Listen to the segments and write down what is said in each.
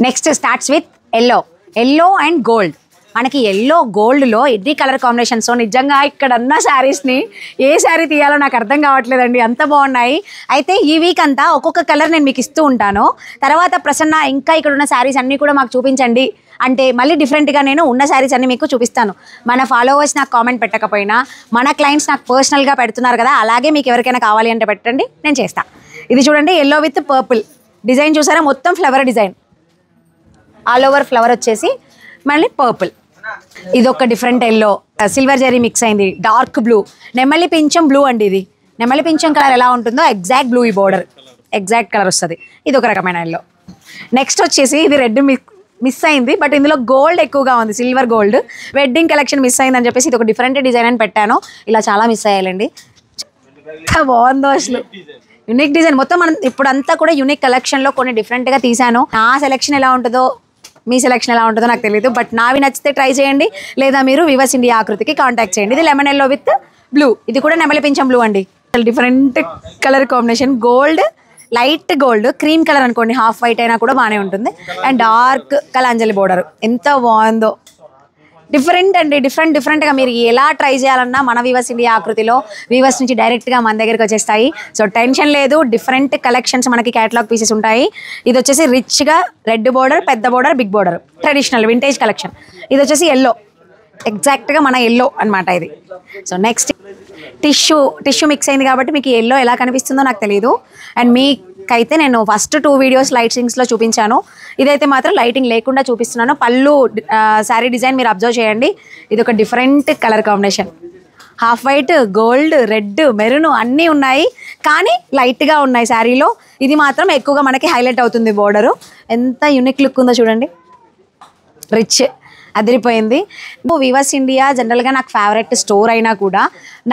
Next starts with yellow and gold. మనకి yellow గోల్డ్లో ఎన్ని కలర్ కాంబినేషన్స్. నిజంగా ఇక్కడ ఉన్న శారీస్ని ఏ శారీ తీయాలో నాకు అర్థం కావట్లేదండి, అంత బాగున్నాయి. అయితే ఈ వీక్ అంతా ఒక్కొక్క కలర్ నేను మీకు ఇస్తూ ఉంటాను. తర్వాత ప్రసన్న ఇంకా ఇక్కడ ఉన్న శారీస్ అన్నీ కూడా మాకు చూపించండి అంటే మళ్ళీ డిఫరెంట్గా నేను ఉన్న శారీస్ అన్నీ మీకు చూపిస్తాను. మన ఫాలోవర్స్ నాకు కామెంట్ పెట్టకపోయినా మన క్లయింట్స్ నాకు పర్సనల్గా పెడుతున్నారు కదా, అలాగే మీకు ఎవరికైనా కావాలి అంటే పెట్టండి, నేను చేస్తాను. ఇది చూడండి, ఎల్లో విత్ పర్పుల్ డిజైన్ చూసారా, మొత్తం flower design, all over flower వచ్చేసి మళ్ళీ పర్పుల్. ఇది ఒక different yellow, silver zari mix అయింది, డార్క్ బ్లూ, నెమలి పింఛం బ్లూ అండి. ఇది నెమలి పింఛం కలర్ ఎలా ఉంటుందో ఎగ్జాక్ట్ బ్లూ, ఈ బోర్డర్ ఎగ్జాక్ట్ కలర్ వస్తుంది. ఇది ఒక రకమైన ఎల్లో. నెక్స్ట్ వచ్చేసి ఇది రెడ్ మిస్ అయింది, బట్ ఇందులో గోల్డ్ ఎక్కువగా ఉంది, silver gold. Wedding collection miss అయిందని చెప్పేసి ఇది ఒక డిఫరెంట్ డిజైన్ అని పెట్టాను. ఇలా చాలా మిస్ అయ్యాలండి, బాగుందో అసలు, యూనిక్ డిజైన్. మొత్తం మనం ఇప్పుడంతా కూడా యూనిక్ కలెక్షన్లో కొన్ని డిఫరెంట్గా తీసాను. నా సెలెక్షన్ ఎలా ఉంటుందో మీ సెలెక్షన్ ఎలా ఉంటుందో నాకు తెలియదు, బట్ నావి నచ్చితే ట్రై చేయండి, లేదా మీరు వివర్స్ ఇండియా ఆకృతికి కాంటాక్ట్ చేయండి. ఇది లెమన్ ఎల్లో విత్ బ్లూ, ఇది కూడా నెమలి పింఛం బ్లూ అండి. Different colour combination, gold, light gold, cream colour అనుకోండి, హాఫ్ వైట్ అయినా కూడా బాగానే ఉంటుంది. అండ్ డార్క్ కలాంజలి బోర్డర్ ఎంత బాగుందో, డిఫరెంట్ అండి. డిఫరెంట్గా మీరు ఎలా ట్రై చేయాలన్నా మన వివర్స్ ఇండియా ఆకృతిలో వివర్స్ నుంచి డైరెక్ట్గా మన దగ్గరికి వచ్చేస్తాయి. సో టెన్షన్ లేదు, డిఫరెంట్ కలెక్షన్స్ మనకి క్యాటలాగ్ పీసెస్ ఉంటాయి. ఇది వచ్చేసి రిచ్గా రెడ్ బోర్డర్, పెద్ద border, big border, traditional vintage collection. ఇది వచ్చేసి ఎల్లో, ఎగ్జాక్ట్గా మన ఎల్లో అనమాట ఇది. సో నెక్స్ట్ టిష్యూ మిక్స్ అయింది కాబట్టి మీకు ఎల్లో ఎలా కనిపిస్తుందో నాకు తెలియదు. అండ్ మీకైతే నేను ఫస్ట్ 2 వీడియోస్ లైటింగ్స్లో చూపించాను, ఇదైతే మాత్రం లైటింగ్ లేకుండా చూపిస్తున్నాను. పళ్ళు శారీ డిజైన్ మీరు అబ్జర్వ్ చేయండి, ఇది ఒక different colour combination, half white, gold, red, maroon అన్నీ ఉన్నాయి, కానీ లైట్గా ఉన్నాయి శారీలో. ఇది మాత్రం ఎక్కువగా మనకి హైలైట్ అవుతుంది. బోర్డరు ఎంత యూనిక్ లుక్ ఉందో చూడండి, రిచ్ అదిరిపోయింది. వివర్స్ ఇండియా జనరల్గా నాకు ఫేవరెట్ స్టోర్ అయినా కూడా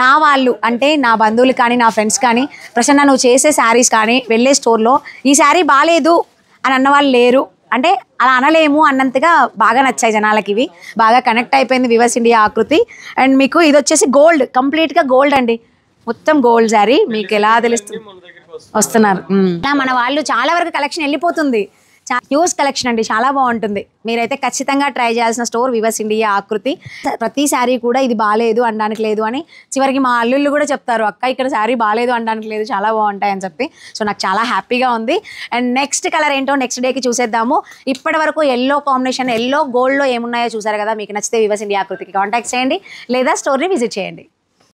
నా వాళ్ళు అంటే నా బంధువులు కానీ నా ఫ్రెండ్స్ కానీ ప్రసన్న నువ్వు చేసే శారీస్ కానీ వెళ్ళే స్టోర్లో ఈ శారీ బాగాలేదు అని అన్నవాళ్ళు లేరు. అంటే అలా అనలేము అన్నంతగా బాగా నచ్చాయి జనాలకి, ఇవి బాగా కనెక్ట్ అయిపోయింది వివర్స్ ఇండియా ఆకృతి. అండ్ మీకు ఇది వచ్చేసి గోల్డ్, కంప్లీట్గా గోల్డ్ అండి, మొత్తం గోల్డ్ శారీ. మీకు ఎలా తెలుస్తుంది, వస్తున్నారు మన వాళ్ళు, చాలా వరకు కలెక్షన్ వెళ్ళిపోతుంది, న్యూస్ కలెక్షన్ అండి, చాలా బాగుంటుంది. మీరైతే ఖచ్చితంగా ట్రై చేయాల్సిన స్టోర్ వివర్స్ ఇండియా ఆకృతి. ప్రతి శారీ కూడా ఇది బాగాలేదు అనడానికి లేదు అని చివరికి మా అల్లుళ్ళు కూడా చెప్తారు, అక్క ఇక్కడ శారీ బాగాలేదు అనడానికి లేదు, చాలా బాగుంటాయి అని చెప్పి. సో నాకు చాలా హ్యాపీగా ఉంది. అండ్ నెక్స్ట్ కలర్ ఏంటో నెక్స్ట్ డేకి చూసేద్దాము. ఇప్పటి వరకు ఎల్లో కాంబినేషన్, ఎల్లో గోల్డ్లో ఏమున్నాయో చూసారు కదా. మీకు నచ్చితే వివర్స్ ఇండియా ఆకృతికి కాంటాక్ట్ చేయండి, లేదా స్టోర్ని విజిట్ చేయండి.